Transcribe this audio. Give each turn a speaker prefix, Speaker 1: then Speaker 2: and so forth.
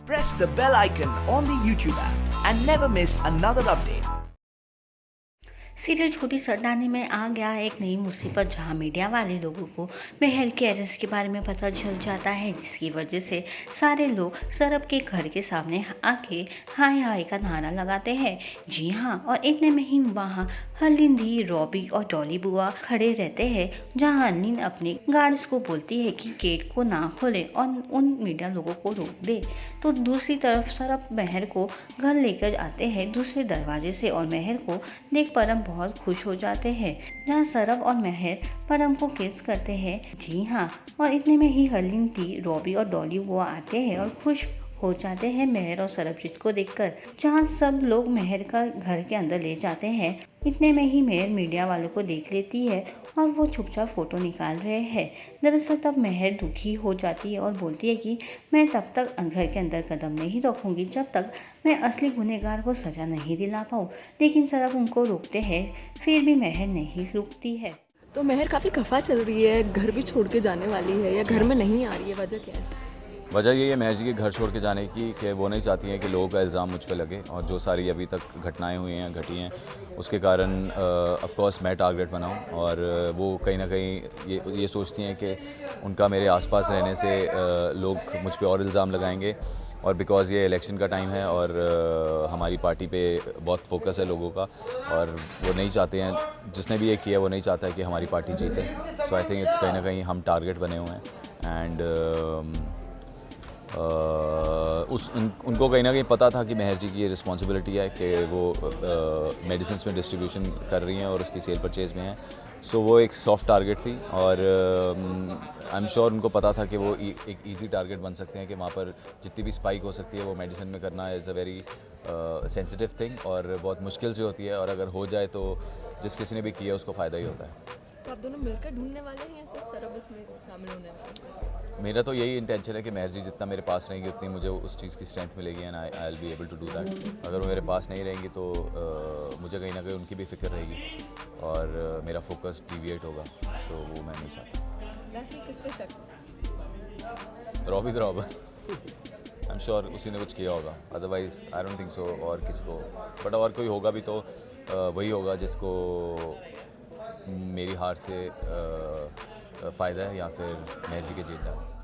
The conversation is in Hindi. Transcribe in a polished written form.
Speaker 1: Press the bell icon on the YouTube app and never miss another update.
Speaker 2: Serial छोटी सरदारनी में आ गया है एक नई मुसीबत, जहां मीडिया वाले लोगों को मेहर के अरेस्ट के बारे में पता चल जाता है, जिसकी वजह से सारे लोग सरब के घर के सामने आके हाय हाय का नारा लगाते हैं। जी हाँ, और इतने में ही वहाँ हरलिन, रॉबी और डॉली बुआ खड़े रहते हैं, जहाँ हरलिन अपने गार्ड्स को बोलती है कि गेट को ना खोले और उन मीडिया लोगों को रोक दे। तो दूसरी तरफ सरब मेहर को घर लेकर आते हैं दूसरे दरवाजे से, और मेहर को देख परम बहुत खुश हो जाते हैं, जहाँ सरब और मेहर परम को किस करते हैं। जी हाँ, और इतने में ही हरलिन, रॉबी और डॉली वो आते हैं और खुश हो जाते हैं मेहर और सरबजीत को देखकर, जहाँ सब लोग मेहर का घर के अंदर ले जाते हैं। इतने में ही मेहर मीडिया वालों को देख लेती है और वो चुपचाप फोटो निकाल रहे हैं। दरअसल तब मेहर दुखी हो जाती है और बोलती है कि मैं तब तक घर के अंदर कदम नहीं रखूंगी जब तक मैं असली गुनहगार को सजा नहीं दिला पाऊँ। लेकिन सरब उनको रोकते हैं, फिर भी मेहर नहीं रुकती है।
Speaker 3: तो मेहर काफ़ी खफा चल रही है, घर भी छोड़ के जाने वाली है या घर में नहीं आ रही है, वजह क्या है?
Speaker 4: वजह यही है मेहर जी के घर छोड़ के जाने की कि वो नहीं चाहती हैं कि लोगों का इल्ज़ाम मुझ पे लगे, और जो सारी अभी तक घटनाएं हुई हैं घटी हैं उसके कारण ऑफ कोर्स मैं टारगेट बनाऊं, और वो कहीं ना कहीं ये सोचती हैं कि उनका मेरे आसपास रहने से लोग मुझ पे और इल्ज़ाम लगाएंगे, और बिकॉज़ ये इलेक्शन का टाइम है और हमारी पार्टी पे बहुत फोकस है लोगों का, और वो नहीं चाहते हैं, जिसने भी ये किया वो नहीं चाहता है कि हमारी पार्टी जीते। सो आई थिंक इट्स कहीं ना कहीं हम टारगेट बने हुए हैं। एंड उनको कहीं ना कहीं पता था कि मेहर जी की ये रिस्पॉन्सिबिलिटी है कि वो मेडिसिन में डिस्ट्रीब्यूशन कर रही हैं और उसकी सेल परचेज़ में हैं। सो वो एक सॉफ्ट टारगेट थी, और आई एम श्योर उनको पता था कि वो एक इजी टारगेट बन सकते हैं, कि वहाँ पर जितनी भी स्पाइक हो सकती है वो मेडिसिन में करना is a very sensitive thing, और बहुत मुश्किल से होती है, और अगर हो जाए तो जिस किसी ने भी किया उसको फ़ायदा ही होता है।
Speaker 3: तो आप दोनों मिलकर ढूंढने वाले हैं या सिर्फ सरब इसमें शामिल होने वाले हैं?
Speaker 4: मेरा तो यही इंटेंशन है कि मेहर जी जितना मेरे पास रहेंगी उतनी मुझे उस चीज़ की स्ट्रेंथ मिलेगी, and I will be able to do that. अगर वो मेरे पास नहीं रहेंगी तो मुझे कहीं ना कहीं उनकी भी फिक्र रहेगी, और मेरा फोकस डिविएट होगा, सो वो मैं नहीं चाहता।
Speaker 3: वैसे किस पे शक?
Speaker 4: रॉबी आई एम श्योर उसी ने कुछ किया होगा, otherwise I don't think so और किसको, बट और कोई होगा भी तो वही होगा जिसको मेरी हार से फ़ायदा है, या फिर मेहर जी के जीत जाने से।